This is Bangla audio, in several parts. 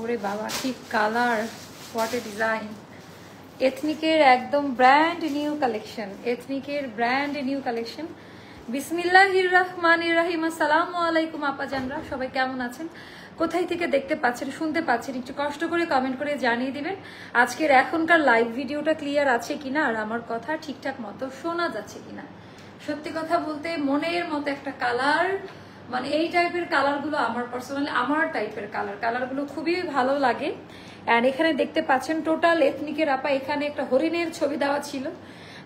ওরে বাবা কি কালার, হোয়াট এ ডিজাইন। এথনিকের একদম ব্র্যান্ড নিউ কালেকশন, এথনিকের ব্র্যান্ড নিউ কালেকশন। বিসমিল্লাহির রহমানির রহিম। আসসালামু আলাইকুম আপাজানরা, সবাই কেমন আছেন, কোথায় থেকে দেখতে পাচ্ছেন শুনতে পাচ্ছেন একটু কষ্ট করে কমেন্ট করে জানিয়ে দিবেন আজকের এখনকার লাইভ ভিডিওটা ক্লিয়ার আছে কিনা আর আমার কথা ঠিকঠাক মতো শোনা যাচ্ছে কিনা। সত্যি কথা বলতে মনের মতো একটা কালার, মানে এই টাইপের কালারগুলো আমার পার্সোনালি আমার টাইপের কালারগুলো খুবই ভালো লাগে। অ্যান্ড এখানে দেখতে পাচ্ছেন টোটাল এথনিকের আপা, এখানে একটা হরিণের ছবি দেওয়া ছিল,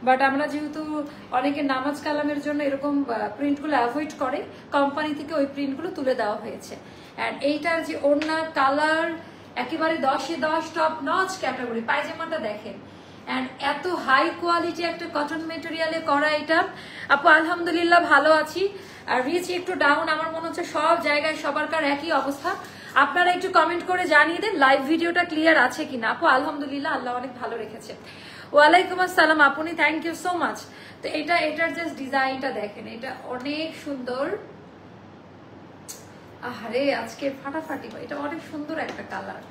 বাট আমরা যেহেতু অনেকে নামাজ কালামের জন্য এরকম প্রিন্টগুলো অ্যাভয়েড করে, কোম্পানি থেকে ওই প্রিন্টগুলো তুলে দেওয়া হয়েছে। অ্যান্ড এইটার যে ওড়না কালার একেবারে 10-এ 10 টপ নচ ক্যাটাগরি। পায়জামাটা দেখেন, অ্যান্ড এত হাই কোয়ালিটি একটা কটন মেটেরিয়ালে করা এটা। আপু আলহামদুলিল্লাহ ভালো আছি, আর রিচ একটু ডাউন, আমার মনে হচ্ছে সব জায়গায় সবারকার একই অবস্থা। আপনারা একটু কমেন্ট করে জানিয়ে দেন লাইভ ভিডিওটা ক্লিয়ার আছে কিনা। আপু আলহামদুলিল্লাহ, আল্লাহ অনেক ভালো রেখেছে। ওয়ালাইকুম আসসালাম আপনি, থ্যাংক ইউ সো মাচ। তো এটার জাস্ট ডিজাইনটা দেখেন, এটা অনেক সুন্দর। আরে আজকে ফাটাফাটি, এটা অনেক সুন্দর একটা কালার,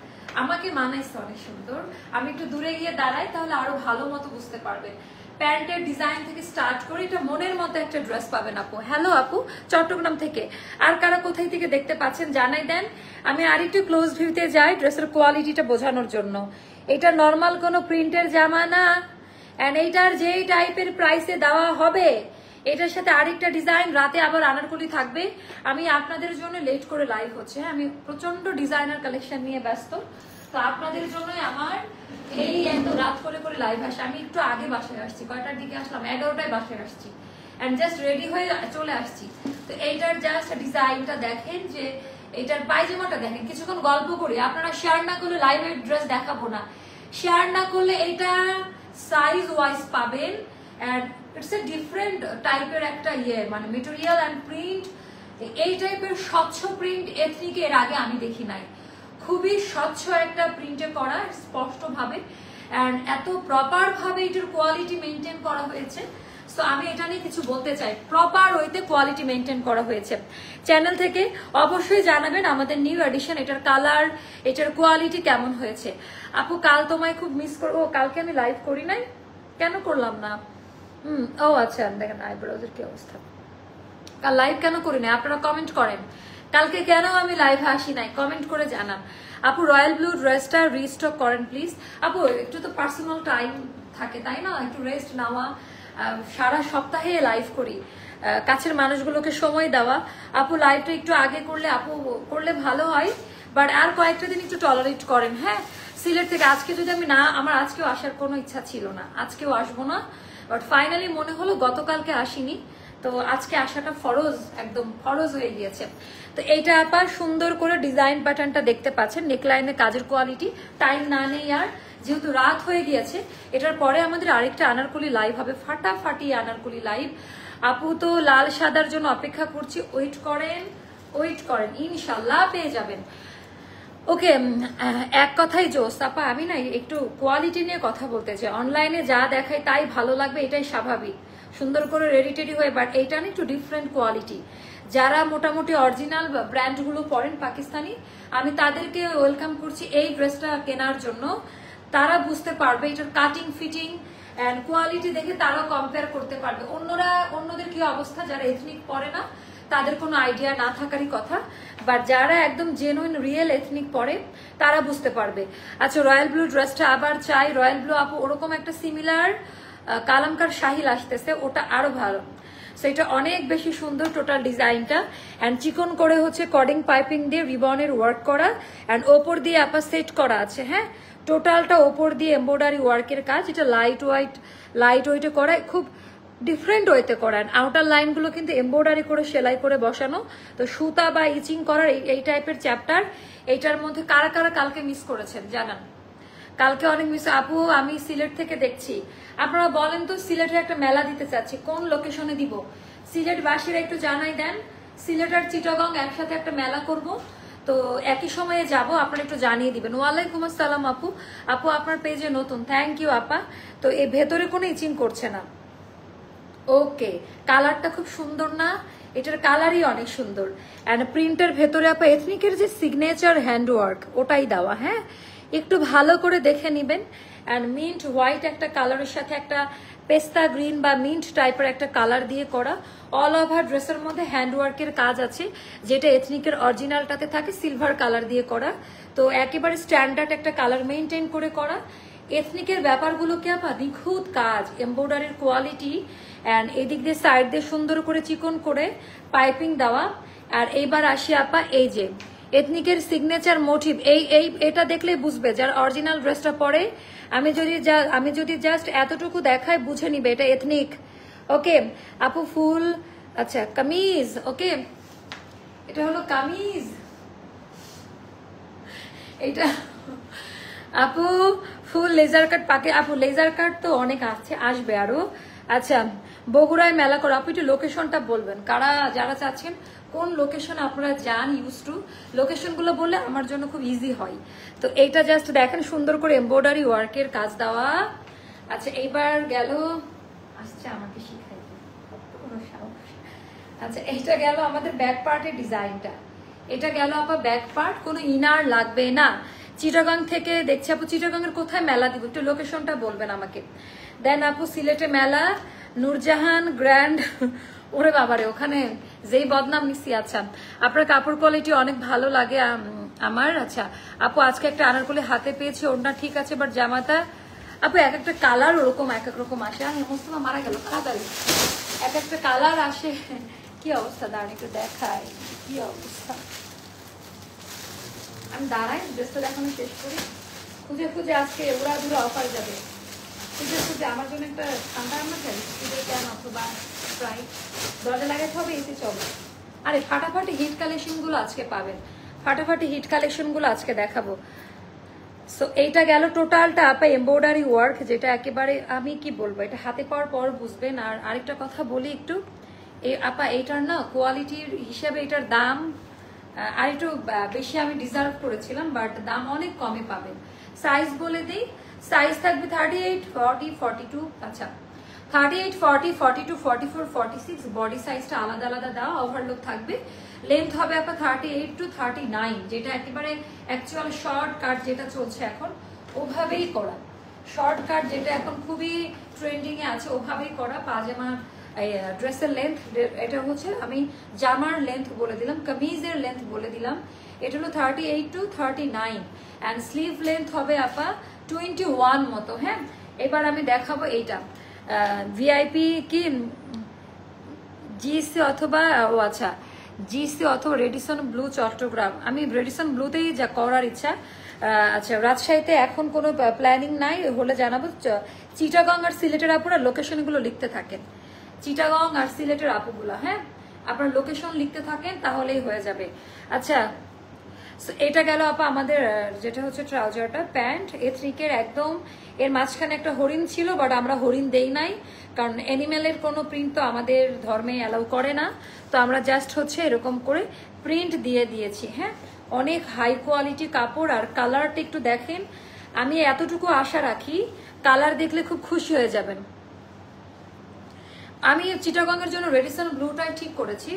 আমাকে মানাইছে অনেক সুন্দর। আমি একটু দূরে গিয়ে দাঁড়াই তাহলে আরো ভালো মতো বুঝতে পারবেন। প্যান্টের ডিজাইন থেকে স্টার্ট করে এটা মনের মতো একটা ড্রেস পাবেন আপু। হ্যালো আপু, চট্টগ্রাম থেকে। আর কারা কোথায় থেকে দেখতে পাচ্ছেন জানাই দেন। আমি আর একটু ক্লোজ ভিউতে যাই ড্রেসের কোয়ালিটিটা বোঝানোর জন্য। এটা নর্মাল কোনো প্রিন্টের জামা না, এন্ড এইটার যেই টাইপের প্রাইসে দেওয়া হবে এটার সাথে আরেকটা ডিজাইন, রাতে আবার আনারকলি থাকবে। আমি আপনাদের জন্য লেট করে লাইভ হচ্ছে, আমি প্রচন্ড ডিজাইনার কালেকশন নিয়ে ব্যস্ত, তো আপনাদের জন্যই আমার এই একদম রাত করে করে লাইভ আসে। আমি একটু আগে বাসায় আসছি, কয়টার দিকে আসলাম, 11টায় বাসায় আসছি, এন্ড জাস্ট রেডি হয়ে চলে আসছি। তো এইটার জাস্ট ডিজাইনটা দেখেন, যে এইটার পায়জামাটা দেখেন। কিছুক্ষণ গল্প করি, আপনারা শেয়ার না করলে লাইভের ড্রেস দেখাবো না। শেয়ার না করলে এটা সাইজ ওয়াইজ পাবেন, এন্ড ইটস এ ডিফারেন্ট টাইপের একটা মানে মেটেরিয়াল অ্যান্ড প্রিন্ট। এই টাইপের স্বচ্ছ প্রিন্ট এথনিক এর আগে আমি দেখি নাই। খুবই স্বচ্ছ একটা প্রিন্টে করা, স্পষ্ট ভাবে, এন্ড এত প্রপার ভাবে এটার কোয়ালিটি মেনটেন করা হয়েছে। সো আমি এটা নিয়ে কিছু বলতে চাই, প্রপার ওয়েতে কোয়ালিটি মেনটেন করা হয়েছে। চ্যানেল থেকে অবশ্যই জানাবেন আমাদের নিউ এডিশন, এটার কালার, এটার কোয়ালিটি কেমন হয়েছে। আপু কাল তোমায় খুব মিস করবো, কালকে আমি লাইভ করি নাই, কেন করলাম না? ও আচ্ছা, দেখেন আইব্রোজের কি অবস্থা, কাল লাইভ কেন করি নাই আপনারা কমেন্ট করেন। কালকে কেন আমি লাইভে আসি নাই কমেন্ট করে জানান। আপু রয়্যাল ব্লু ড্রেসটা রিস্টক করেন প্লিজ। আপু একটু তো পার্সোনাল টাইম থাকে তাই না, একটু রেস্ট নেওয়া, সারা সপ্তাহে লাইভ করি, কাছের মানুষগুলোকে সময় দেওয়া। আপু লাইভটা একটু আগে করলে আপু করলে ভালো হয়, বাট আর কয়েকটা দিন একটু টলারেট করেন। হ্যাঁ, সিলেট থেকে আজকে যদি আমি না, আমার আজকেও আসার কোনো ইচ্ছা ছিল না, আজকেও আসবো না, বাট ফাইনালি মনে হলো গতকালকে আসিনি, তো আজকে আসাটা ফরজ, একদম ফরজ হয়ে গিয়েছে। তো এইটা আবার সুন্দর করে ডিজাইন প্যাটার্নটা দেখতে পাচ্ছেন, নেকলাইনের কাজের কোয়ালিটি। টাইম না নেই আর, যেহেতু রাত হয়ে গিয়েছে, এটার পরে আমাদের আরেকটা আনারকলি লাইভ হবে, ফাটাফাটি আনারকলি লাইভ। আপু তো লাল সাদার জন্য অপেক্ষা করছি, ওয়েট করেন, ইনশাল্লাহ পেয়ে যাবেন। ওকে, এক কথাই জোস আপা, আমি না একটু কোয়ালিটি নিয়ে কথা বলতে চাই। অনলাইনে যা দেখায় তাই ভালো লাগবে, এটাই স্বাভাবিক, সুন্দর করে রেডি টেডি হয়ে, বাট এইটা না একটু ডিফারেন্ট কোয়ালিটি। যারা মোটামুটি অরিজিনাল ব্র্যান্ডগুলো পরেন পাকিস্তানি, আমি তাদেরকে ওয়েলকাম করছি এই ড্রেসটা কেনার জন্য। তারা বুঝতে পারবে এটার কাটিং ফিটিং অ্যান্ড কোয়ালিটি দেখে তারা কম্পেয়ার করতে পারবে। অন্যদের কি অবস্থা যারা এথনিক পরে না, তাদের কোনো আইডিয়া না থাকারই কথা, বাট যারা একদম জেনুইন রিয়েল এথনিক পরে তারা বুঝতে পারবে। আচ্ছা, রয়্যাল ব্লু ড্রেসটা আবার চাই। রয়্যাল ব্লু আপু ওরকম একটা সিমিলার কালামকার শাহিল আসতেছে, ওটা আরো ভালো, সেটা অনেক বেশি সুন্দর টোটাল ডিজাইনটা। অ্যান্ড চিকন করে হচ্ছে কর্ডিং পাইপিং দিয়ে রিবনের ওয়ার্ক করা, অ্যান্ড ওপর দিয়ে আপা সেট করা আছে। হ্যাঁ, টোটালটা ওপর দিয়ে এমব্রয়ডারি ওয়ার্কের কাজ। এটা লাইট ওয়েটে করা, খুব ডিফারেন্ট ওয়েতে করেন। আউটার লাইনগুলো কিন্তু এমব্রয়ডারি করে সেলাই করে বসানো। তো সুতা বা ইচিং করার এই টাইপের চ্যাপ্টার, এইটার মধ্যে কারা কারা কালকে মিস করেছেন জানান। কালকে অনেক মিস। আপু আমি সিলেট থেকে দেখছি, আপনারা বলেন তো সিলেটের একটা মেলা দিতে চাচ্ছি, কোন লোকেশনে দিব? সিলেট বাসীরা একটু জানাই দেন। সিলেট আর চিটাগং একসাথে একটা মেলা করব, তো একই সময়ে যাব, আপনারা একটু জানিয়ে দিবেন। ওয়ালাইকুম আসসালাম আপু, আপনার পেজে নতুন, থ্যাংক ইউ আপা। তো এর ভেতরে কোনো ইচিং করছে না। ওকে, কালারটা খুব সুন্দর না, এটার কালারই অনেক সুন্দর। অ্যান্ড প্রিন্টের ভেতরে আপা এথনিকের যে সিগনেচার হ্যান্ডওয়ার্ক ওটাই দেওয়া, হ্যাঁ একটু ভালো করে দেখে নিবেন। অ্যান্ড মিন্ট হোয়াইট একটা কালারের সাথে একটা পেস্তা গ্রিন বা মিন্ট টাইপের একটা কালার দিয়ে করা। অল ওভার ড্রেসের মধ্যে হ্যান্ডওয়ার্কের কাজ আছে, যেটা এথনিকের অরিজিনালটাতে থাকে সিলভার কালার দিয়ে করা। তো একেবারে স্ট্যান্ডার্ড একটা কালার মেনটেন করে করা। এথনিকের ব্যাপারগুলোকে আপা নিখুঁত কাজ, এমব্রয়ডারির কোয়ালিটি, অ্যান্ড এদিক দিয়ে সাইড দিয়ে সুন্দর করে চিকন করে পাইপিং দেওয়া। আর এইবার আসি আপা এই যে এথনিকের সিগনেচার মোটিভ, এটা দেখলেই বুঝবে যার অরিজিনাল ড্রেসটা পরে। আমি যদি জাস্ট এতটুকু দেখাই বুঝে নিবে এটা এথনিক। ওকে আপু ফুল, আচ্ছা কামিজ, ওকে এটা হলো কামিজ, এটা আপু ফুল লেজার কাট পাকে। আপু লেজার কাট তো অনেক আসবে আরো। আচ্ছা বগুড়ায় মেলা করো আপু, একটু লোকেশনটা বলবেন, কারা যারা চাচ্ছেন কোন লোকেশন আপনারা যান ইউজ টু, লোকেশন গুলো বললে আমার জন্য খুব ইজি হয়। তো এইটা জাস্ট দেখেন সুন্দর করে এমব্রয়ডারি ওয়ার্কের কাজ দেওয়া। আচ্ছা এইবার গেল, আসছে আমাকে শিখাইতে কোনো সাহস। আচ্ছা এইটা গেল আমাদের ব্যাক পার্টের ডিজাইনটা, এটা গেল আপা ব্যাক পার্ট, কোনো ইনার লাগবে না। চিটাগাং থেকে দেখছি আপু, চিটাগাং এর কোথায় মেলা দিব একটু লোকেশনটা বলবেন আমাকে। দেন আপু সিলেটে মেলা, নূরজাহান গ্র্যান্ড, ওরে বাবারে ওখানে যেই বদনাম নিচ্ছি। আচ্ছা আপনার কাপড় কোয়ালিটি অনেক ভালো লাগে আমার। আচ্ছা আপু আজকে একটা আনারকলি হাতে পেয়েছি, ওড়না ঠিক আছে বাট জামাটা আপু এক একটা কালার ওরকম এক এক রকম আসে। আমি মোস্তফা মারা গেল তাড়াতাড়ি, এক একটা কালার আসে। কি অবস্থা দাঁড়ান একটু দেখাই কি অবস্থা। আমি দাঁড়াই ড্রেসটা দেখানো শেষ করি। খুঁজে খুঁজে আজকে উড়া ধুরা অফার যাবে। খুঁজে খুঁজে আমার জন্য একটা ঠান্ডা আমরা চাই ক্যান অথবা স্প্রাইট, দরজা লাগাতে হবে এসে চলো। আরে ফাটাফাটি হিট কালেকশন গুলো আজকে পাবেন, ফাটাফাটি হিট কালেকশন গুলো আজকে দেখাবো। সো এইটা গেল টোটালটা আপা এমব্রয়ডারি ওয়ার্ক, যেটা একেবারে আমি কি বলবো এটা হাতে পাওয়ার পর বুঝবেন। আর আরেকটা কথা বলি একটু, এই আপা এইটার না কোয়ালিটির হিসাবে এটার দাম আর একটু বেশি আমি ডিজার্ভ করেছিলাম, বাট দাম অনেক কমে পাবেন। সাইজ বলে দিই, সাইজ থাকবে 38, 40, 42। আচ্ছা 38, 40, 42, 44, 46, বডি সাইজটা আলাদা আলাদা দেওয়া, ওভারলোক থাকবে। লেন্থ হবে আপনার 38 to 39, যেটা একেবারে অ্যাকচুয়াল শর্ট কাট যেটা চলছে এখন ওভাবেই করা। শর্ট কাট যেটা এখন খুবই ট্রেন্ডিং এ আছে ওভাবেই করা। পাজামা ড্রেসের লেন্থ এটা হচ্ছে, আমি জামার লেন্থ বলে দিলাম, কামিজের লেন্থ বলে দিলাম। এটা হলো 38 to 39 অ্যান্ড স্লিভ লেন্থ হবে আপা 21 মতো। হ্যাঁ এবার আমি দেখাবো এইটা ভিআইপি কি জিসি অথবা ও আচ্ছা জিসি অথবা রেডিসন ব্লু চট্টগ্রাম। আমি রেডিসন ব্লুতেই যা করার ইচ্ছা। আচ্ছা রাজশাহীতে এখন কোনো প্ল্যানিং নাই, হলে জানাবো। চিটাগং আর সিলেটের আপুরা লোকেশনগুলো লিখতে থাকেন, চিটাগং আর সিলেটের আপুগুলো, হ্যাঁ আপনার লোকেশন লিখতে থাকেন তাহলেই হয়ে যাবে। আচ্ছা এটা গেল আপা আমাদের যেটা হচ্ছে ট্রাউজারটা, প্যান্ট এথনিকের একদম, এর মাঝখানে একটা হরিণ ছিল বাট আমরা হরিণ দেই নাই, কারণ অ্যানিমেলের কোনো প্রিন্ট তো আমাদের ধর্মে অ্যালাউ করে না। তো আমরা জাস্ট হচ্ছে এরকম করে প্রিন্ট দিয়ে দিয়েছি। হ্যাঁ অনেক হাই কোয়ালিটি কাপড়। আর কালারটা একটু দেখেন, আমি এতটুকু আশা রাখি কালার দেখলে খুব খুশি হয়ে যাবেন। আমি চিটাগংয়ের জন্য রেডিসন ব্লুটাই ঠিক করেছি,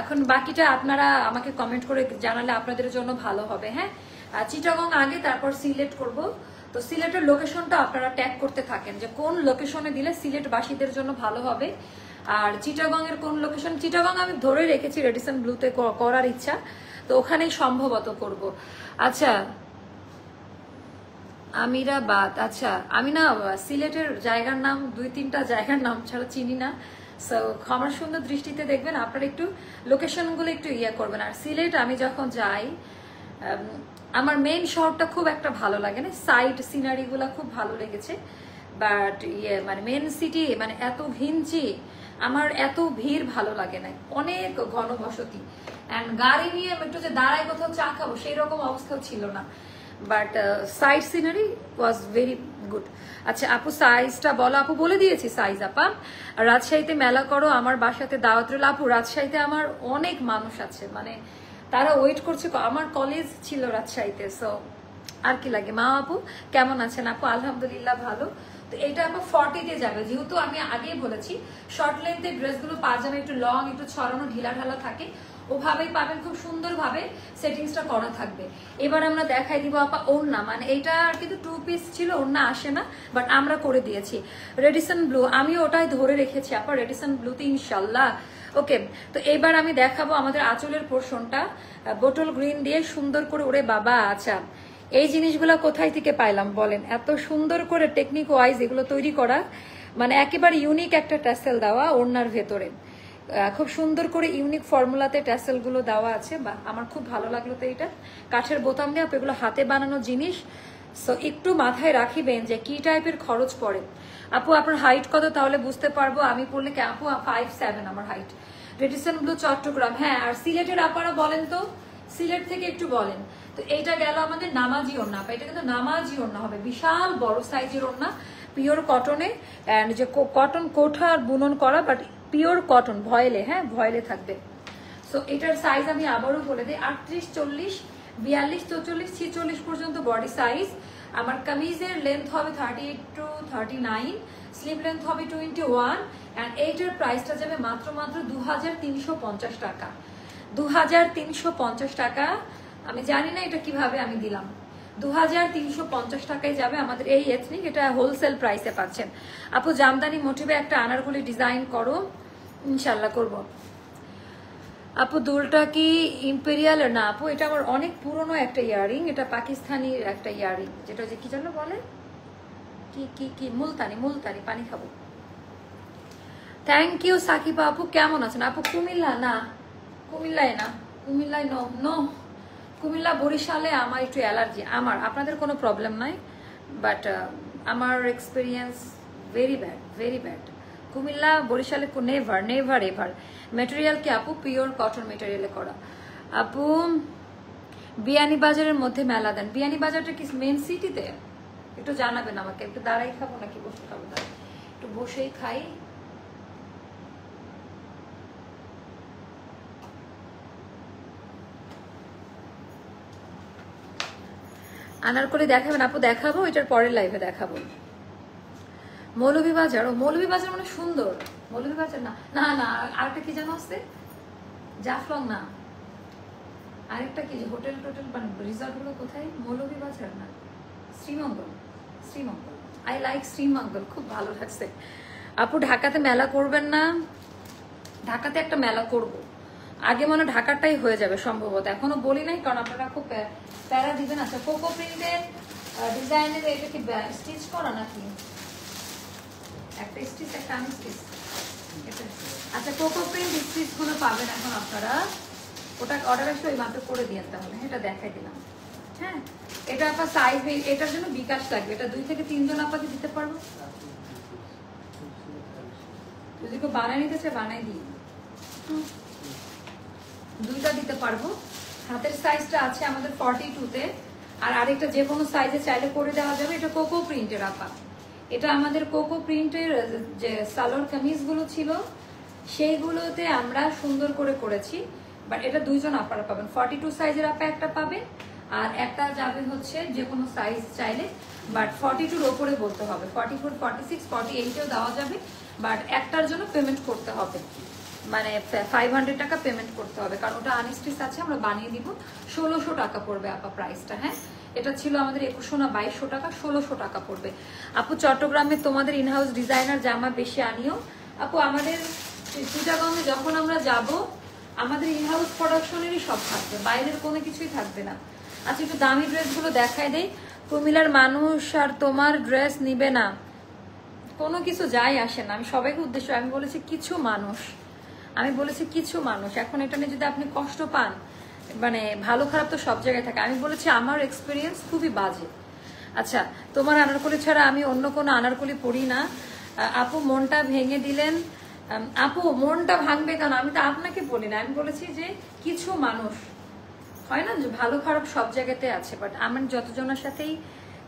এখন বাকিটা আপনারা আমাকে কমেন্ট করে জানালে আপনাদের জন্য ভালো হবে। হ্যাঁ চিটাগং আগে তারপর সিলেট করব। তো সিলেটের লোকেশনটা আপনারা ট্যাগ করতে থাকেন যে কোন লোকেশনে দিলে সিলেট বাসীদের জন্য ভালো হবে। আর চিটাগং এর কোন লোকেশন, চিটাগং আমি ধরে রেখেছি রেডিসন ব্লুতে করার ইচ্ছা, তো ওখানেই সম্ভবত করব। আচ্ছা আমিরাবাদ, আচ্ছা আমি না সিলেটের জায়গার নাম 2-3টা জায়গার নাম ছাড়া চিনি না। সো ক্ষমার সুন্দর দৃষ্টিতে দেখবেন, আপনারা একটু লোকেশনগুলো একটু ইয়ে করবেন। আর সিলেট আমি যখন যাই আমার মেইন শহরটা খুব একটা ভালো লাগে না, সাইড সিনারিগুলো খুব ভালো লেগেছে, বাট ইয়ে মানে মেন সিটি মানে এত ঘিঞ্চি, আমার এত ভিড় ভালো লাগে না, অনেক ঘনবসতি। অ্যান্ড গাড়ি নিয়ে একটু যে দাঁড়ায় কোথাও চা খাবো সেই রকম অবস্থাও ছিল না, but side scenery was very good. আচ্ছা আপু সাইজটা বলো। আপু বলে দিয়েছি সাইজ আপা। রাজশাহীতে মেলা করো, আমার বাসাতে দাওয়াত রইল। আপু রাজশাহীতে আমার অনেক মানুষ আছে, মানে তারা ওয়েট করছে, আমার কলেজ ছিল রাজশাহীতে। সো আর কি লাগে। মা আপু কেমন আছেন? আপু আলহামদুলিল্লাহ ভালো। তো এটা আমার 40 দিয়ে যাবে, যেহেতু আমি আগেই বলেছি শর্ট লেন্থের ড্রেসগুলো পাজামা একটু লং, একটু ছড়ানো ঢিলা ঢালা থাকে, ওভাবেই পাবেন, খুব সুন্দরভাবে সেটিংসটা করা থাকবে। এবার আমরা দেখাই দিব আপা ওড়না, মানে এইটা কিন্তু 2 পিস ছিল, ওড়না আসে না, বাট আমরা করে দিয়েছি রেডিসন ব্লু, আমি ওটাই ধরে রেখেছি আপা, রেডিসন ব্লুতে ইনশাল্লাহ। ওকে, তো এবার আমি দেখাবো আমাদের আঁচলের পোর্শনটা বোটল গ্রিন দিয়ে সুন্দর করে। ওরে বাবা, আচ্ছা এই জিনিসগুলো কোথায় থেকে পাইলাম বলেন, এত সুন্দর করে টেকনিক ওয়াইজ এগুলো তৈরি করা, মানে একেবারে ইউনিক একটা ট্যাসেল দেওয়া ওড়নার ভেতরে, খুব সুন্দর করে ইউনিক ফর্মুলাতে ট্যাসেল গুলো দেওয়া আছে, বা আমার খুব ভালো লাগলো। তো এটা কাঠের বোতাম দিয়ে, এগুলো হাতে বানানো জিনিস, সো একটু মাথায় রাখিবেন যে কি টাইপের খরচ পড়ে। আপু আপনার হাইট কত, তাহলে বুঝতে পারবো আমি পড়লে। আপু 5'7" আমার হাইট। রেডিসন ব্লু চট্টগ্রাম, হ্যাঁ। আর সিলেটের আপনারা বলেন তো, সিলেট থেকে একটু বলেন। তো এইটা গেল আমাদের নামাজি ওড়না, এটা কিন্তু নামাজি ওড়না হবে, বিশাল বড় সাইজের ওড়না, পিওর কটনে, অ্যান্ড যে কটন কোঠা বুনন করা, বাট পিওর কটন, ভয়েলে, হ্যাঁ ভয়েলে থাকবে। সো এটার সাইজ আমি আবারও বলে দিই, 38, 40, 42, 44, 46 পর্যন্ত বডি সাইজ। আমার কামিজের লেন্থ হবে 38 to 39, স্লিভ লেন্থ হবে 21, অ্যান্ড এইটার প্রাইসটা যাবে মাত্র 2350 টাকা। 2350 টাকা। আমি জানি না এটা কিভাবে আমি দিলাম, 2350 টাকায় যাবে আমাদের এই এথনিক, এটা হোলসেল প্রাইসে পাচ্ছেন। আপু জামদানি মোটিভে একটা আনারকলি ডিজাইন করো, ইনশাল্লাহ করব। আপু দুলটা কি ইম্পেরিয়াল? না আপু, এটা আমার অনেক পুরনো একটা ইয়ারিং, এটা পাকিস্তানি একটা ইয়ারিং, যেটা যে কি জানো বলে, কি কি কি মুলতানি, মুলতানি, পানি খাবো। থ্যাংক ইউ সাকিবা আপু, কেমন আছেন আপু? কুমিল্লা? না কুমিল্লায় না, কুমিল্লায় নো নো, কুমিল্লা বরিশালে আমার একটু অ্যালার্জি। আমার, আপনাদের কোনো প্রবলেম নাই, বাট আমার experience very bad, very bad. Comilla বরিশালে নেভার নেভার এভার। মেটেরিয়াল কি আপু? পিওর কটন মেটেরিয়ালে করা। আপু বিয়ানীবাজারের মধ্যে মেলা দেন, বিয়ানীবাজারটা কি মেন সিটিতে? একটু জানাবেন আমাকে। একটু দাঁড়াই খাবো নাকি বসে খাবো? দাঁড়াই, একটু বসেই খাই। আনারকলি দেখাবেন আপু? দেখাবো, এটার পরের লাইভে দেখাবো। মৌলভীবাজার? ও মৌলভীবাজার মানে সুন্দর। মৌলভীবাজার না, না না, আরেকটা কি জানো আছে, জাফলং না, আরেকটা কি হোটেল টোটেল রিসর্ট গুলো কোথায়? মৌলভীবাজার না, শ্রীমঙ্গল। শ্রীমঙ্গল, আই লাইক শ্রীমঙ্গল, খুব ভালো লাগছে। আপু ঢাকাতে মেলা করবেন না? ঢাকাতে একটা মেলা করব, আগে মনে ঢাকাটাই হয়ে যাবে সম্ভবত, এখনো বলি নাই, কারণ আপনারা খুব প্যারা দিবেন। আচ্ছা কোকো প্রিন্টের ডিজাইনের এটা কি স্টিচ করা নাকি? একটা স্টিচ, একটা আনস্টিচ। আচ্ছা কোকো প্রিন্ট স্টিচ গুলো পাবেন এখন আপনারা, ওটা অর্ডার আসলে ওই মাত্র করে দিয়েন, তাহলে এটা দেখাই দিলাম। হ্যাঁ, এটা আপনার সাইজ, এটার জন্য বিকাশ লাগবে, এটা 2 থেকে 3 জন আপনাকে দিতে পারবো। যদি কেউ বানাই নিতে চায় বানাই দিই, 2টা দিতে পারবো। হাতের সাইজটা আছে আমাদের 42-তে, আর আরেকটা যে কোনো সাইজে চাইলে করে দেওয়া যাবে। এটা কোকো প্রিন্টের আপা, এটা আমাদের কোকো প্রিন্টের যে সালোয়ার কামিজ গুলো ছিল সেইগুলোতে আমরা সুন্দর করে করেছি, বাট এটা 2 জন আপারা পাবেন। 42 সাইজের আপা একটা পাবেন, আর একটা যাবে হচ্ছে যে কোনো সাইজ চাইলে, বাট 42-র ওপরে বলতে হবে। 44, 46, 48-এও দেওয়া যাবে, বাট একটার জন্য পেমেন্ট করতে হবে, মানে 500 টাকা পেমেন্ট করতে হবে, কারণ ওটা আনস্টিচ আছে, আমরা বানিয়ে দিব। 1600 টাকা পড়বে আপা প্রাইসটা। হ্যাঁ, এটা ছিল আমাদের 2100 না 2200 টাকা, 1600 টাকা পড়বে। আপু চট্টগ্রামে তোমাদের ইনহাউস ডিজাইনার জামা বেশি আনিও। আপু আমাদের চিটাগংয়ে যখন আমরা যাব, আমাদের ইনহাউস প্রোডাকশনেরই সব থাকবে, বাইরের কোনো কিছুই থাকবে না। আচ্ছা একটু দামি ড্রেসগুলো দেখাই দেই। কুমিল্লার মানুষ আর তোমার ড্রেস নিবে না, কোনো কিছু যাই আসে না। আমি সবাইকে উদ্দেশ্য, আমি বলেছি কিছু মানুষ, আমি বলেছি কিছু মানুষ। এখন এটা নিয়ে যদি আপনি কষ্ট পান, মানে ভালো খারাপ তো সব জায়গায় থাকে। আমি বলেছি আমার এক্সপিরিয়েন্স খুবই বাজে। আচ্ছা তোমার আনারকলি ছাড়া আমি অন্য কোনো আনারকলি পড়ি না। আপু মনটা ভেঙে দিলেন। আপু মনটা ভাঙবে কেন? আমি তো আপনাকে বলি না, আমি বলেছি যে কিছু মানুষ হয় না, যে ভালো খারাপ সব জায়গাতে আছে। বাট আমি যতজনের সাথেই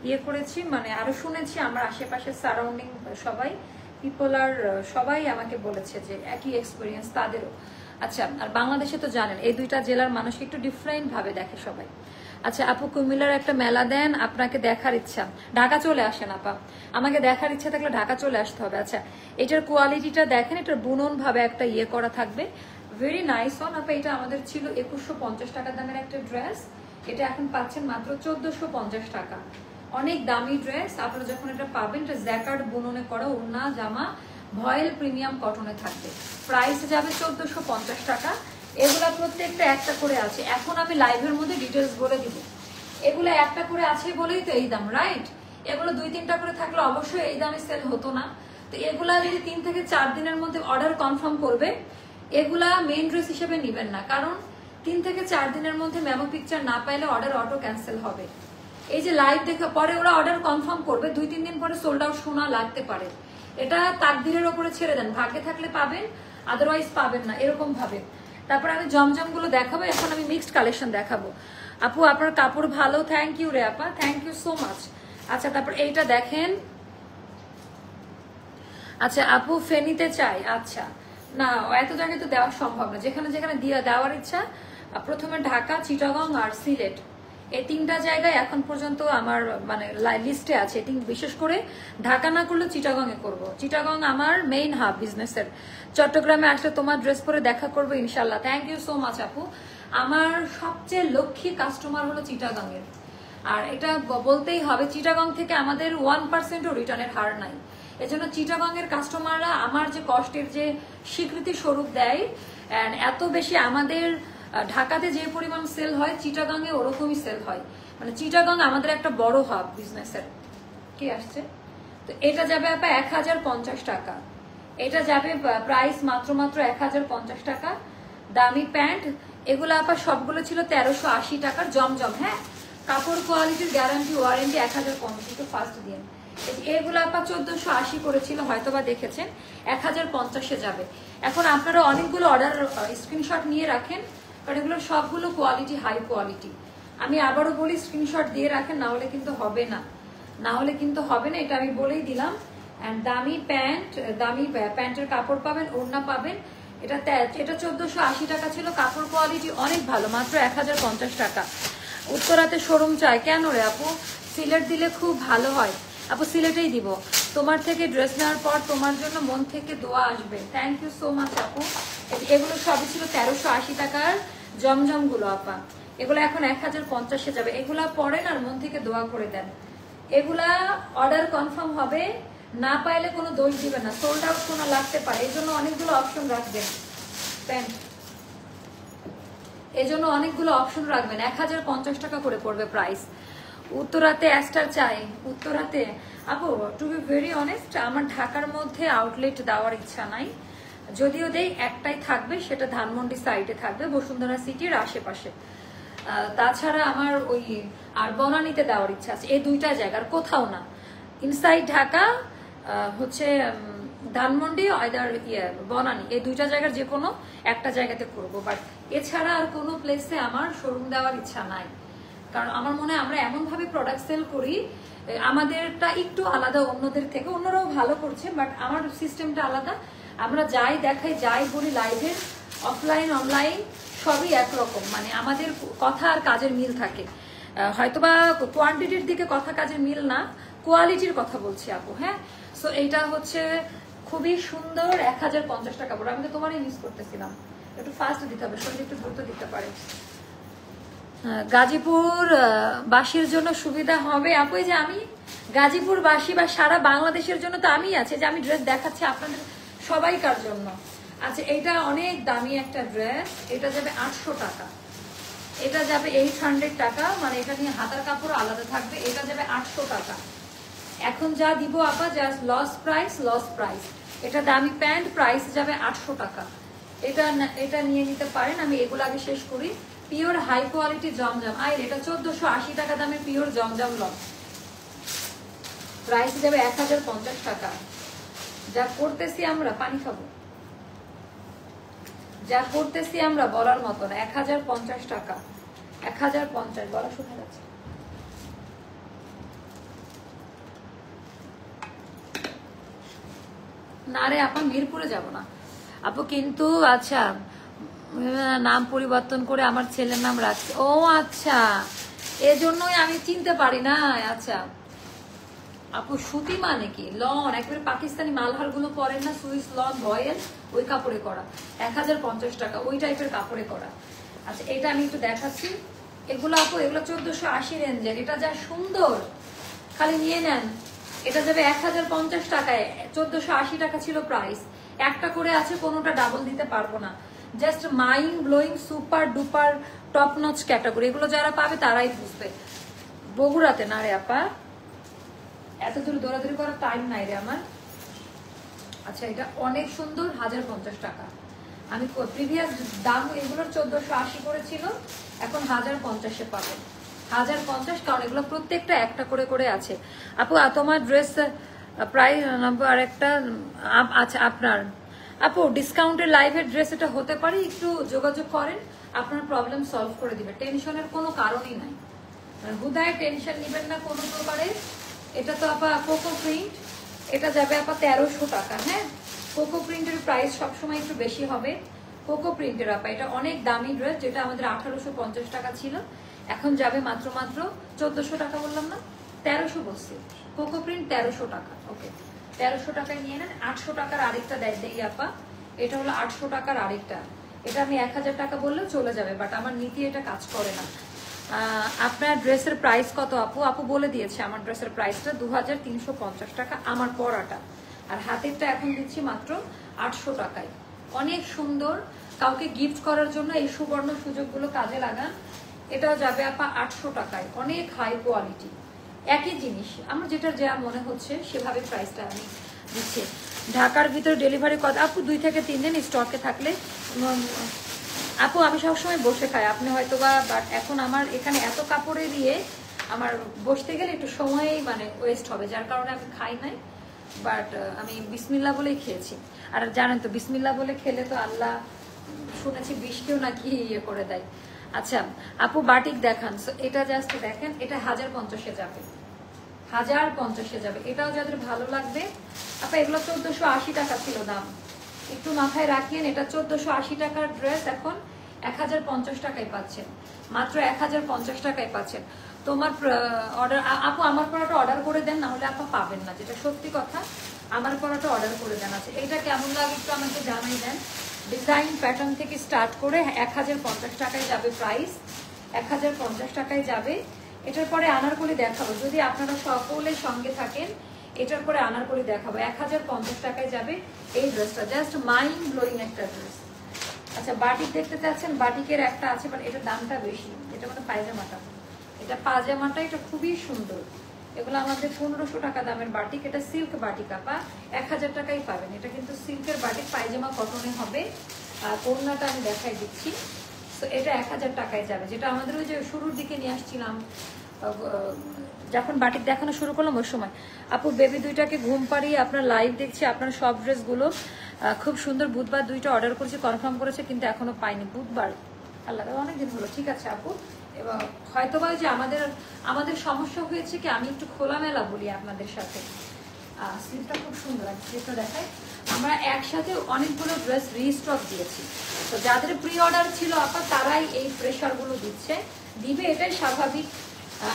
ইয়ে করেছি, মানে আরো শুনেছি, আমার আশেপাশের সারাউন্ডিং সবাই পিপল আর সবাই আমাকে বলেছে যে একই এক্সপিরিয়েন্স তাদেরও। আচ্ছা, আর বাংলাদেশে তো জানেন এই 2টা জেলার মানুষকে একটু ডিফারেন্ট ভাবে দেখে সবাই। আচ্ছা আপু কুমিল্লার একটা মেলা দেন, আপনাকে দেখার ইচ্ছা। ঢাকা চলে আসেন আপা, আমাকে দেখার ইচ্ছা থাকলে ঢাকা চলে আসতে হবে। আচ্ছা এটার কোয়ালিটিটা দেখেন, এটার বুনন ভাবে একটা ইয়ে করা থাকবে, ভেরি নাইস ওয়ান আপা। এটা আমাদের ছিল 2150 টাকা দামের একটা ড্রেস, এটা এখন পাচ্ছেন মাত্র 1450 টাকা। অনেক দামি ড্রেস, আপনারা যখন এটা পাবেন, এটা জ্যাকার্ড বুননে করা, ওড়না জামা ভয়েল প্রিমিয়াম কটনে থাকবে। প্রাইস যাবে 1450 টাকা। এগুলা প্রত্যেকটা একটা করে আছে, এখন আমি লাইভের মধ্যে ডিটেলস বলে দিব। এগুলো একটা করে আছে বলেই তো এই দাম, রাইট? এগুলো 2-3টা করে থাকলে অবশ্যই এই দামে সেল হতো না। তো এগুলা যদি 3 থেকে 4 দিনের মধ্যে অর্ডার কনফার্ম করবে, এগুলা মেইন ড্রেস হিসেবে নেবেন না, কারণ 3 থেকে 4 দিনের মধ্যে মেমো পিকচার না পাইলে অর্ডার অটো ক্যান্সেল হবে। এই যে লাইভ দেখে পরে ওরা অর্ডার কনফার্ম করবে, 2-3 দিন পরে সোল্ড আউট শোনা লাগতে পারে। এটা তাকদিরের ওপরে ছেড়ে দেন, ভাগ্যে থাকলে পাবেন, আদারওয়াইজ পাবেন না, এরকম ভাবে। তারপর আমি জমজম গুলো দেখাবো, এখন আমি মিক্সড কালেকশন দেখাবো। আপু আপনার কাপড় ভালো, থ্যাংক ইউ রে আপা, থ্যাংক ইউ সো মাচ। আচ্ছা তারপর এইটা দেখেন, আচ্ছা আপু ফেনীতে চাই। আচ্ছা না, এত জায়গায় তো দেওয়া সম্ভব না, যেখানে যেখানে দেওয়ার ইচ্ছা। প্রথমে ঢাকা, চিটাগং আর সিলেট, এই 3টা জায়গায় এখন পর্যন্ত আমার মানে লিস্টে আছে। বিশেষ করে ঢাকা না করলে চিটাগং এ করবো। চিটাগং আমার মেইন হাব বিজনেসের। চট্টগ্রামে আসলে তোমার ড্রেস পরে দেখা করবো ইনশাল্লাহ। থ্যাংক ইউ সো মাচ আপু। আমার সবচেয়ে লক্ষ্মী কাস্টমার হলো চিটাগং এর, আর এটা বলতেই হবে, চিটাগং থেকে আমাদের 1%ও রিটার্নের হার নাই। এজন্য চিটাগং এর কাস্টমাররা আমার যে কষ্টের যে স্বীকৃতি স্বরূপ দেয়, এত বেশি আমাদের ঢাকাতে যে পরিমাণ সেল হয়, চিটাগং এ ওরকমই সেল হয়। মানে চিটাগং আমাদের একটা বড় হাব বিজনেসের। কি আসছে? তো এটা যাবে আপা 1050 টাকা। এটা যাবে প্রাইস মাত্র 1050 টাকা। দামি প্যান্ট, এগুলো আপা সবগুলো ছিল 1380 টাকার জমজম। হ্যাঁ, কাপড় কোয়ালিটির গ্যারান্টি ওয়ারেন্টি 1050, একটু ফার্স্ট দিয়ে। এগুলো আপা 1480 করেছিল, হয়তো বা দেখেছেন, 1050-এ যাবে। এখন আপনারা অনেকগুলো অর্ডার স্ক্রিনশট নিয়ে রাখেন, কারণ এগুলো সবগুলো কোয়ালিটি হাই কোয়ালিটি। আমি আবারও বলি স্ক্রিনশট দিয়ে রাখেন, না হলে কিন্তু হবে না, এটা আমি বলেই দিলাম। এন্ড দামি প্যান্টের কাপড় পাবেন, ওড়না পাবেন। এটা 1480 টাকা ছিল, কাপড় কোয়ালিটি অনেক ভালো, মাত্র 1050 টাকা। উত্তরাতে শোরুম চাই কেন রে আপু? সিলেট দিলে খুব ভালো হয় আপু, সিলেটেই দিব। তোমার থেকে ড্রেস নেওয়ার পর তোমার জন্য মন থেকে দোয়া আসবে। থ্যাংক ইউ সো মাচ আপু। এগুলো সবই ছিল 1380 টাকার জমজম গুলো আপা, এগুলো এখন 1050-এ যাবে। এগুলা পরেন আর মন থেকে দোয়া করে দেন। এগুলা অর্ডার কনফার্ম হবে, না পাইলে কোনো দোষ দিবে না, সোল্ড আউট কোনো লাগতে পারে, এই জন্য অনেকগুলো অপশন রাখবেন। প্যান্ট এই জন্য অনেকগুলো অপশন রাখবেন। 1050 টাকা করে পড়বে প্রাইস। উত্তরাতে অ্যাস্টার চাই। উত্তরাতে আপু টু বি ভেরি অনেস্ট, আমার ঢাকার মধ্যে আউটলেট দেওয়ার ইচ্ছা নাই, যদিও দেই একটাই থাকবে, সেটা ধানমন্ডি সাইডে থাকবে, বসুন্ধরা সিটির আশেপাশে। তাছাড়া আমার ওই আর বনানীতে দেওয়ার ইচ্ছা আছে, এই 2টা জায়গার কোথাও না। ইনসাইড ঢাকা হচ্ছে ধানমন্ডি আইদার বনানী, এই 2টা জায়গার যে কোনো একটা জায়গাতে করবো, বাট এছাড়া আর কোনো প্লেসে আমার শোরুম দেওয়ার ইচ্ছা নাই। কারণ আমার মনে হয় আমরা এমন ভাবে প্রোডাক্ট সেল করি, আমাদেরটা একটু আলাদা অন্যদের থেকে। অন্যরাও ভালো করছে, বাট আমার সিস্টেমটা আলাদা। আমরা যাই দেখাই, যাই বলি, লাইভের অফলাইন অনলাইন সবই একরকম, মানে আমাদের কথা আর কাজের মিল থাকে। হয়তোবা কোয়ান্টিটির দিকে কথা কাজের মিল না, কোয়ালিটির কথা বলছি আপু। হ্যাঁ, সো এইটা হচ্ছে খুবই সুন্দর 1050 টাকা পড়ে। আমি তো তোমারই মিস করতেছিলাম, একটু ফাস্ট দিতে হবে, শরীর একটু দ্রুত দিতে পারে। গাজীপুর বাসীর জন্য সুবিধা হবে আপু, যে আমি গাজীপুর বাসী বা সারা বাংলাদেশের জন্য তো আমি আছে, যে আমি ড্রেস দেখাচ্ছি আপনাদের সবাইকার জন্য। আচ্ছা এটা অনেক দামি একটা ড্রেস, এটা যাবে 800 টাকা, এটা যাবে 800 টাকা, মানে এটা নিয়ে হাতার কাপড় আলাদা থাকবে। এটা যাবে 800 টাকা। এখন যা দিব আপা জাস্ট লস প্রাইস। এটা দামি প্যান্ট, প্রাইস যাবে 800 টাকা। এটা নিয়ে নিতে পারেন। আমি এগুলো আগে শেষ করি। পিওর হাই কোয়ালিটি জমজম, এটা 1480 টাকা দামের পিওর জমজম লং, প্রাইস যাবে 1050 টাকা। যা করতেছি আমরা, পানি খাবো, যা করতেছি আমরা বলার মতো না। 1050 টাকা, 1050, বলা শুনে যাচ্ছে। না রে আপা, মিরপুরে যাব না আপু, কিন্তু আচ্ছা নাম পরিবর্তন করে আমার ছেলের নাম রাখছে। ও আচ্ছা, এজন্যই আমি চিনতে পারি না। আচ্ছা আপু সুতি মানে কি? লন, একবারে পাকিস্তানি মালহার গুলো পরেন না, সুইস লন ভয়েল, ওই কাপড়ে করা 1050 টাকা, ওই টাইপের কাপড়ে করা। আচ্ছা এটা আমি একটু দেখাচ্ছি। এগুলো আপু এগুলো 1480 রেঞ্জের। এটা যা সুন্দর, খালি নিয়ে নেন। এটা যাবে 1050 টাকায়। 1480 টাকা ছিল প্রাইস। একটা করে আছে, কোনোটা ডাবল দিতে পারবো না। Just mind blowing, super duper top notch category. এগুলো যারা পাবে তারাই বুঝবে। বগুড়াতে না রে আপা, এত দূর দৌড়াদৌড়ি করার টাইম নাই রে আমার। আচ্ছা এটা অনেক সুন্দর, 1050 টাকা। আমি প্রিভিয়াস দাম এগুলোর 1480 করেছিল, এখন 1050-এ পাবেন। 1050, কারণ এগুলো প্রত্যেকটা একটা করে করে আছে। আপু তোমার ড্রেস প্রাইস আর একটা। আচ্ছা আপনার আপু ডিসকাউন্টের লাইভের ড্রেস এটা হতে পারে, একটু যোগাযোগ করেন, আপনার প্রবলেম সলভ করে দিবে। টেনশনের কোনো কারণই নাই, হুদায় টেনশন নেবেন না কোনো প্রকারের। এটা তো আপা কোকো প্রিন্ট, এটা যাবে আপা 1300 টাকা। হ্যাঁ, কোকো প্রিন্টের প্রাইস সবসময় একটু বেশি হবে। কোকো প্রিন্টের আপা এটা অনেক দামি ড্রেস, যেটা আমাদের 1850 টাকা ছিল, এখন যাবে মাত্র 1400 টাকা। বললাম না 1300 বলছি। কোকো প্রিন্ট 1300 টাকা। ওকে 1300 টাকায় নিয়ে নেন। 800 টাকার আরেকটা দেই আপা, এটা হলো 800 টাকার আরেকটা। এটা আমি 1000 টাকা বললেও চলে যাবে, বাট আমার নীতি এটা কাজ করে না। আপনার ড্রেসের প্রাইস কত আপু? আপু বলে দিয়েছে আমার ড্রেসের প্রাইসটা 2350 টাকা আমার পরাটা, আর হাতেরটা এখন দিচ্ছি মাত্র 800 টাকায়। অনেক সুন্দর, কাউকে গিফট করার জন্য এই সুবর্ণ সুযোগগুলো কাজে লাগান। এটাও যাবে আপা 800 টাকায়, অনেক হাই কোয়ালিটি। একই জিনিস, আমার যেটা যা মনে হচ্ছে সেভাবে প্রাইসটা আমি দিচ্ছি। ঢাকার ভিতরে ডেলিভারি কত আপু? 2 থেকে 3 দিন স্টকে থাকলে। আপু আমি সবসময় বসে খাই, আপনি হয়তো বা, বাট এখন আমার এখানে এত কাপড়ে দিয়ে আমার বসতে গেলে একটু সময়ই মানে ওয়েস্ট হবে, যার কারণে আমি খাই নাই। বাট আমি বিসমিল্লাহ বলেই খেয়েছি। আর জানেন তো বিসমিল্লাহ বলে খেলে তো আল্লাহ শুনেছি বৃষ্টিও নাকি ইয়ে করে দেয়। আচ্ছা আপু বাটিক দেখান। এটা জাস্ট দেখেন, এটা 1050-এ যাবে, 1050-এ যাবে। এটাও যাদের ভালো লাগবে আপা, এগুলো 1480 টাকা ছিল দাম, একটু মাথায় রাখিয়েন। এটা 1480 টাকার ড্রেস এখন 1050 টাকায় পাচ্ছেন, মাত্র 1050 টাকায় পাচ্ছেন। তোমার অর্ডার আপু, আমার পরাটা অর্ডার করে দেন, না হলে আপা পাবেন না, যেটা সত্যি কথা। আমার পরাটা অর্ডার করে দেন। আছে এটা কেমন লাগে একটু আমাকে জানাই দেন। ডিজাইন প্যাটার্ন থেকে স্টার্ট করে 1050 টাকায় যাবে প্রাইস, 1050 টাকায় যাবে। এটার পরে আনারকলি দেখাবো, যদি আপনারা সকলের সঙ্গে থাকেন। এটার পরে আনারকলি দেখাবো, 1050 টাকায় যাবে এই ড্রেসটা। জাস্ট মাইন্ড ব্লোয়িং একটা ড্রেস। আচ্ছা বাটিক দেখতে চাচ্ছেন? বাটিকের একটা আছে, বাট এটার দামটা বেশি। এটা মানে পায়জামাটা, এটা পায়জামাটা, এটা খুবই সুন্দর। এগুলো আমাদের 1500 টাকা দামের বাটিক। এটা সিল্ক বাটিক আপা, 1000 টাকাই পাবেন। এটা কিন্তু সিল্কের বাটিক, পায়জামা কটনে হবে। আর ওড়নাটা আমি দেখাই দিচ্ছি। তো এটা 1000 টাকায় যাবে, যেটা আমাদের ওই যে শুরুর দিকে নিয়ে আসছিলাম যখন বাটিক দেখানো শুরু করলাম ওই সময়। আপু বেবি দুইটাকে ঘুম পাড়িয়ে আপনার লাইভ দেখছি, আপনার সব ড্রেসগুলো খুব সুন্দর। বুধবার 2টা অর্ডার করেছি, কনফার্ম করেছে, কিন্তু এখনো পাইনি। বুধবার আল্লাহ অনেকদিন হলো। ঠিক আছে আপু, এবং হয়তোবা যে আমাদের সমস্যা হয়েছে কি, আমি একটু খোলামেলা বলি আপনাদের সাথে। স্লিপটা খুব সুন্দর, স্লিপটা দেখাই। আমরা একসাথে অনেকগুলো ড্রেস রিস্টক দিয়েছি, তো যাদের প্রি অর্ডার ছিল আপা তারাই এই প্রেশারগুলো দিবে, এটাই স্বাভাবিক।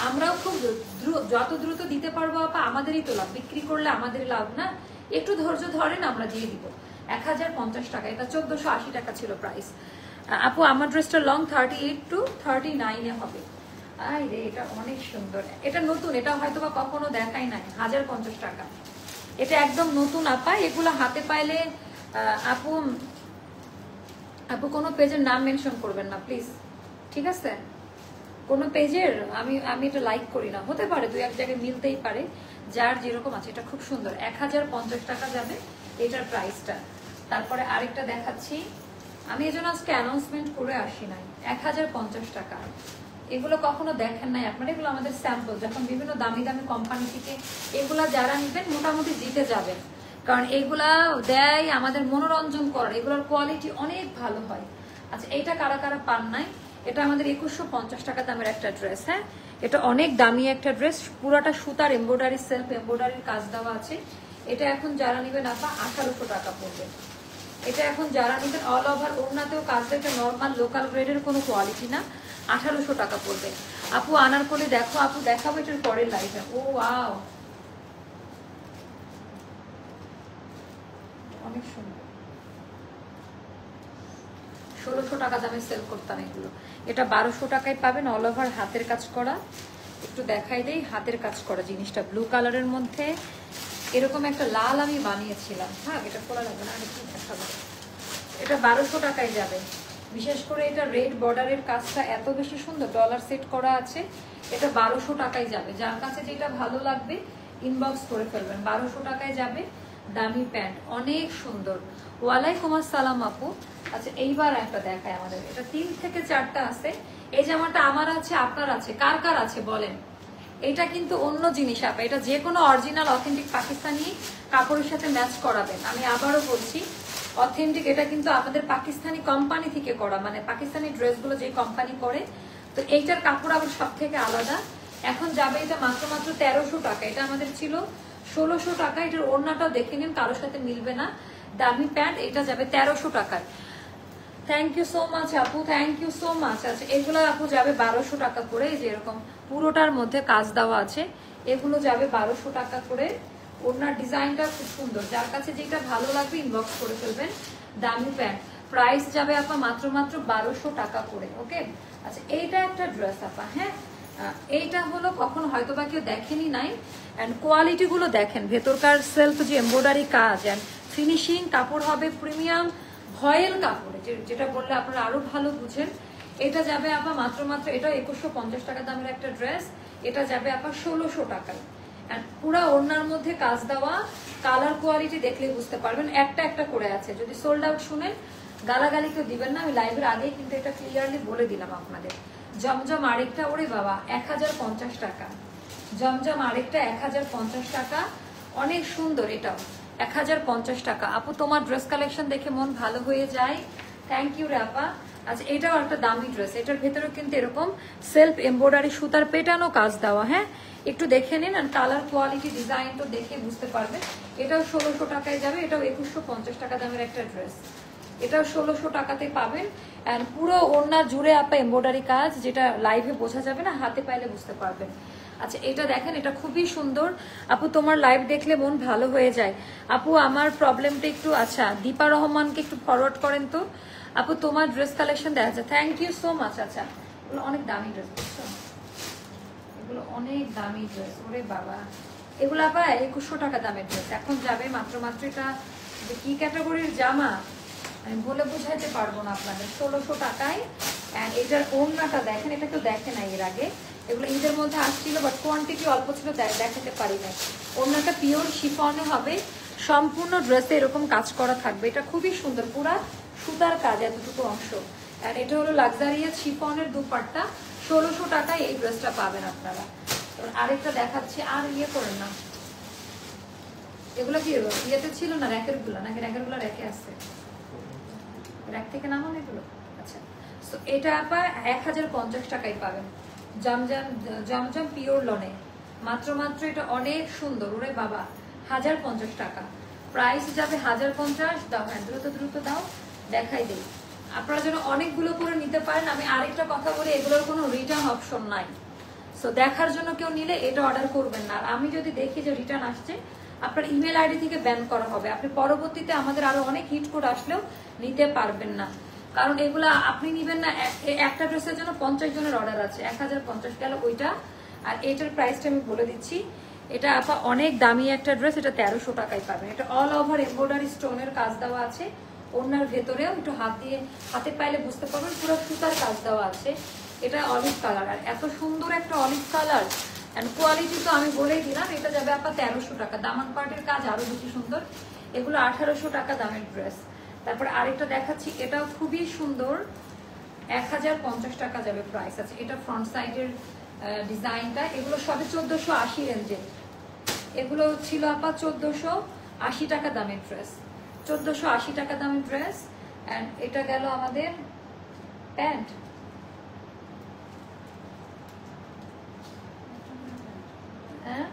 আমরাও খুব যত দ্রুত দিতে পারবো আপা, আমাদেরই তো লাভ, বিক্রি করলে আমাদেরই লাভ না। একটু ধৈর্য ধরেন, আমরা দিয়ে দিব। 1050 টাকা, এটা 1480 টাকা ছিল প্রাইস। আপু আমার ড্রেসটা লং 38 to 39-এ হবে। আই রে, এটা অনেক সুন্দর, এটা নতুন, এটা হয়তো বা কখনো দেখাই নাই। 1050 টাকা, এটা একদম নতুন আপা। এগুলো হাতে পাইলে আপু কোনো পেজের নাম মেনশন করবেন না প্লিজ, ঠিক আছে? কোনো পেজের আমি এটা লাইক করি না, হতে পারে 2-1 জায়গায় মিলতেই পারে, যার যেরকম আছে। এটা খুব সুন্দর, 1050 টাকা যাবে এটার প্রাইসটা। তারপরে আরেকটা দেখাচ্ছি, আমি এজন্য আজকে অ্যানাউন্সমেন্ট করে আসি নাই। 1050 টাকা, এগুলো কখনো দেখেন নাই আপনারা। এগুলো আমাদের স্যাম্পল, যখন বিভিন্ন দামি দামি কোম্পানি থেকে এগুলা যারা নেবেন মোটামুটি জিতে যাবেন, কারণ এগুলা দেয় আমাদের মনোরঞ্জন করার, এগুলোর কোয়ালিটি অনেক ভালো হয়। আচ্ছা এইটা কারা কারা পান নাই? এটা আমাদের 2150 টাকা দামের একটা ড্রেস। হ্যাঁ, এটা অনেক দামি একটা ড্রেস, পুরাটা সুতার এমব্রয়ডারি, সেলফ এমব্রয়ডারির কাজ দেওয়া আছে। এটা এখন যারা নেবেন আপা 1800 টাকা পড়বে, এটা এখন যারা নিতেন অল ওভার ওড়নাতেও কাজ, এটা নর্মাল লোকাল গ্রেডের কোনো কোয়ালিটি না, 1800 টাকা পড়বে। আপু আনারকলি দেখো, আপু দেখাবো এটার পরের লাইভে। ও ওয়াও, অনেক সুন্দর, 1600 টাকা দামে সেল করতাম এগুলো, এটা 1200 টাকায় পাবেন। অল ওভার হাতের কাজ করা, একটু দেখাই দেই হাতের কাজ করা জিনিসটা, ব্লু কালারের মধ্যে এরকম একটা লাল আমি বানিয়েছিলাম। হ্যাঁ এটা খোলা লাগবে না, একটু দেখাবো। এটা 1200 টাকায় যাবে। বিশেষ করে এটা রেড বর্ডারের কাজটা এত বেশি সুন্দর, ডলার সেট করা আছে, এটা 1200 টাকায় যাবে। যার কাছে যেটা ভালো লাগবে ইনবক্স করে ফেলবেন, 1200 টাকায় যাবে। দামি প্যান্ট, অনেক সুন্দর। ওয়ালাইকুম আসসালাম আপু। আচ্ছা এইবার একটা দেখায় আমাদের, এটা 3 থেকে 4টা আছে। এই জামাটা আমার আছে, আপনার আছে, কার কার আছে বলেন। এটা কিন্তু অন্য জিনিস আপা, এটা যে কোনো অরিজিনাল অথেন্টিক পাকিস্তানি কাপড়ের সাথে ম্যাচ করাবেন। আমি আবারও বলছি অথেন্টিক, এটা কিন্তু আমাদের পাকিস্তানি কোম্পানি থেকে করা, মানে পাকিস্তানি ড্রেসগুলো যে কোম্পানি করে, তো এইটার কাপড় আবার সব থেকে আলাদা। এখন যাবে এটা মাত্র 1300 টাকা, এটা আমাদের ছিল 1600 টাকা। এটার ওড়নাটাও দেখে নিন, কারোর সাথে মিলবে না। দামি প্যান্ট, এটা যাবে 1300 টাকায়। থ্যাংক ইউ সো মাচ আপু, থ্যাংক ইউ সো মাচ। আচ্ছা এগুলো আপু যাবে 1200 টাকা করে, যে এরকম পুরোটার মধ্যে কাজ দেওয়া আছে, এগুলো যাবে 1200 টাকা করে। ওনার ডিজাইনটা খুব সুন্দর, যার কাছে যেটা ভালো লাগবে ইনবক্স করে ফেলবেন। দামি প্যান্ট, প্রাইস যাবে আপা মাত্র 1200 টাকা করে। ওকে আচ্ছা এইটা একটা ড্রেস আপা, হ্যাঁ এইটা হলো কখনো হয়তো বা কেউ দেখেনি নাই। অ্যান্ড কোয়ালিটি গুলো দেখেন, ভেতরকার সেলফ যে এমব্রয়ডারি কাজ অ্যান্ড ফিনিশিং, কাপড় হবে প্রিমিয়াম ভয়েল কাপড়ে, যেটা বললে আপনারা আরো ভালো বুঝেন। এটা যাবে আপা মাত্র এটা 2150 টাকা দামের একটা ড্রেস, এটা যাবে আপা 1600 টাকায়। পুরা ওড়নার মধ্যে কাজ দেওয়া, কালার কোয়ালিটি দেখলে বুঝতে পারবেন। একটা একটা করে আছে, যদি সোল্ড আউট শুনেন গালাগালি কেউ দিবেন না, আমি লাইভের আগেই কিন্তু এটা ক্লিয়ারলি বলে দিলাম আপনাদের। জমজম আরেকটা, ওরে বাবা 1050 টাকা, জমজম আরেকটা 1050 টাকা, অনেক সুন্দর এটাও 1050 টাকা। আপু তোমার ড্রেস কালেকশন দেখে মন ভালো হয়ে যায়, থ্যাংক ইউ রে আপা। আচ্ছা এটাও একটা দামি ড্রেস, এটার ভেতরেও কিন্তু এরকম সেলফ এমব্রয়ডারি সুতার পেটানো কাজ দেওয়া, হ্যাঁ একটু দেখে নিন। আর কালার কোয়ালিটি ডিজাইন তো দেখে বুঝতে পারবেন। এটাও 1600 টাকায় যাবে, এটাও 2150 টাকা দামের একটা ড্রেস, এটাও 1600 টাকাতে পাবেন। এন্ড পুরো ওড়না জুড়ে আপা এমব্রয়ডারি কাজ, যেটা লাইভে বোঝা যাবে না, হাতে পাইলে বুঝতে পারবেন। আচ্ছা এটা দেখেন, এটা খুবই সুন্দর। আপু তোমার লাইভ দেখলে মন ভালো হয়ে যায়। আপু আমার প্রবলেমটা একটু, আচ্ছা দীপা রহমানকে একটু ফরওয়ার্ড করেন তো। আপু তোমার ড্রেস কালেকশন দেখা যায়, থ্যাংক ইউ সো মাচ। আচ্ছা এগুলো অনেক দামি ড্রেস, বুঝছো, এগুলো অনেক দামি ড্রেস, ওরে বাবা এগুলো আপা 2100 টাকা দামের ড্রেস। এখন যাবে মাত্র এটা যে কি ক্যাটাগরির জামা আমি বলে বোঝাইতে পারবো না আপনাদের, 1600 টাকায়। এটার ওড়নাটা দেখেন, এটা কেউ দেখে না এর আগে, এগুলো ঈদের মধ্যে আসছিল বাট কোয়ান্টিটি অল্প ছিল, দেখাতে পারি না। ওড়নাটা পিওর শিফনে হবে, সম্পূর্ণ ড্রেসে এরকম কাজ করা থাকবে, এটা খুবই সুন্দর, পুরা সুতার কাজ এতটুকু অংশ। আর এটা হলো লাক্সারিয়াস শিফনের দুপাট্টা, 1600 টাকায় এই ড্রেসটা পাবেন আপনারা। আরেকটা দেখাচ্ছি, আর ইয়ে করেন না, এগুলো কি ইয়েতে ছিল না র্যাকের গুলো, নাকি র্যাকের গুলো র্যাকে আছে, র্যাক থেকে নামান এগুলো। আচ্ছা তো এটা আপা 1050 টাকায় পাবেন, জমজম পিওর লনে, মাত্র এটা অনেক সুন্দর, ওরে বাবা 1050 টাকা প্রাইস যাবে, 1050। দাও হ্যাঁ দ্রুত দাও, দেখাই দেই আপনারা যেন অনেকগুলো করে নিতে পারেন। আমি আরেকটা কথা বলি, এগুলোর কোনো রিটার্ন অপশন নাই, সো দেখার জন্য কেউ নিলে এটা অর্ডার করবেন না। আর আমি যদি দেখি যে রিটার্ন আসছে, আপনার ইমেল আইডি থেকে ব্যান করা হবে, আপনি পরবর্তীতে আমাদের আরো অনেক হিট কোড আসলেও নিতে পারবেন না, কারণ এগুলা আপনি নিবেন না। একটা ড্রেসের জন্য 50 জনের অর্ডার আছে, 1050 গেল ওইটা। আর এটার প্রাইসটা আমি বলে দিচ্ছি, এটা আপা অনেক দামি একটা ড্রেস, এটা 1300 টাকায় পাবেন। এটা অল ওভার এমব্রয়ডারি স্টোনের কাজ দেওয়া আছে, ওনার ভেতরেও একটু হাতে পাইলে বুঝতে পারবেন, পুরো সুতার কাজ দেওয়া আছে। এটা অলিভ কালার, আর এত সুন্দর একটা অলিভ কালার এন্ড কোয়ালিটি তো আমি বলেই দিলাম। এটা যাবে আপনার 1300 টাকা, দামান পার্টের কাজ আরো বেশি সুন্দর, এগুলো 1800 টাকা দামের ড্রেস। তারপর আরেকটা দেখাচ্ছি, এটাও খুবই সুন্দর, 1050 টাকা যাবে প্রাইস আছে। এটা ফ্রন্ট সাইডের ডিজাইনটা, এগুলো সবে 1480 রেঞ্জের, এগুলো ছিল আপা 1480 টাকা দামের ড্রেস, 1480 টাকা দামের ড্রেস। এন্ড এটা গেল আমাদের প্যান্ট, হ্যাঁ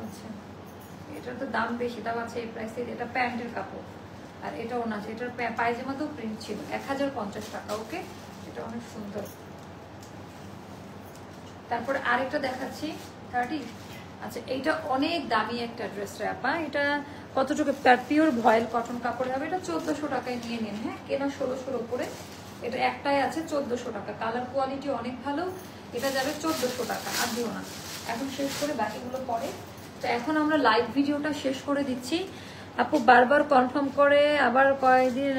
আচ্ছা এটার তো দাম বেশি, এটাও আছে এই প্রাইসে। এটা প্যান্টের কাপড় আর এটা ওনা আছে, এটার পায়জামাতেও প্রিন্ট ছিল, 1050 টাকা। ওকে, এটা অনেক সুন্দর। তারপর আরেকটা দেখাচ্ছি 30। আচ্ছা, এইটা অনেক দামি একটা ড্রেস রে আপা। এটা কতটুকু পিওর ভয়েল কটন কাপড়ে হবে। এটা 1400 টাকায় নিয়ে নিন। হ্যাঁ, কেনা 1600-র উপরে। এটা একটাই আছে 1400 টাকা। কালার কোয়ালিটি অনেক ভালো। এটা যাবে 1400 টাকা, আর দিও না। এখন শেষ করে বাকিগুলো পরে। তো এখন আমরা লাইভ ভিডিওটা শেষ করে দিচ্ছি। আপু বারবার কনফার্ম করে আবার কয়েকদিন।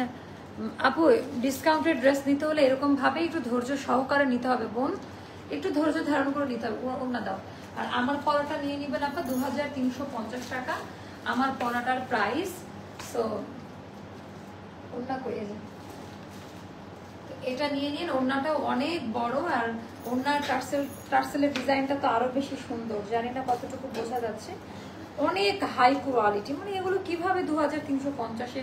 আপু ডিসকাউন্টেড ড্রেস নিতে হলে এরকম ভাবে একটু ধৈর্য সহকারে নিতে হবে বোন, একটু ধৈর্য ধারণ করে নিতে হবে। ওনা দাও। আর আমার পড়াটা নিয়ে নিবেন আপা 2350 টাকা আমার পড়াটার প্রাইস। সো ওনা করে এটা নিয়ে নিন। ওড়নাটাও অনেক বড়, আর ওড়নার টার্সেলের ডিজাইনটা তো আরো বেশি সুন্দর। জানি না কতটুকু বোঝা যাচ্ছে। অনেক হাই কোয়ালিটি, মানে এগুলো কিভাবে 2350-এ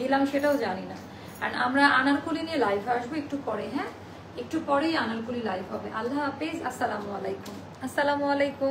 দিলাম সেটাও জানি না। আর আমরা আনারকলি নিয়ে লাইভ আসবো একটু পরে। হ্যাঁ, একটু পরেই আনারকলি লাইভ হবে। আল্লাহ হাফেজ, আসসালামু আলাইকুম। আসসালামু আলাইকুম।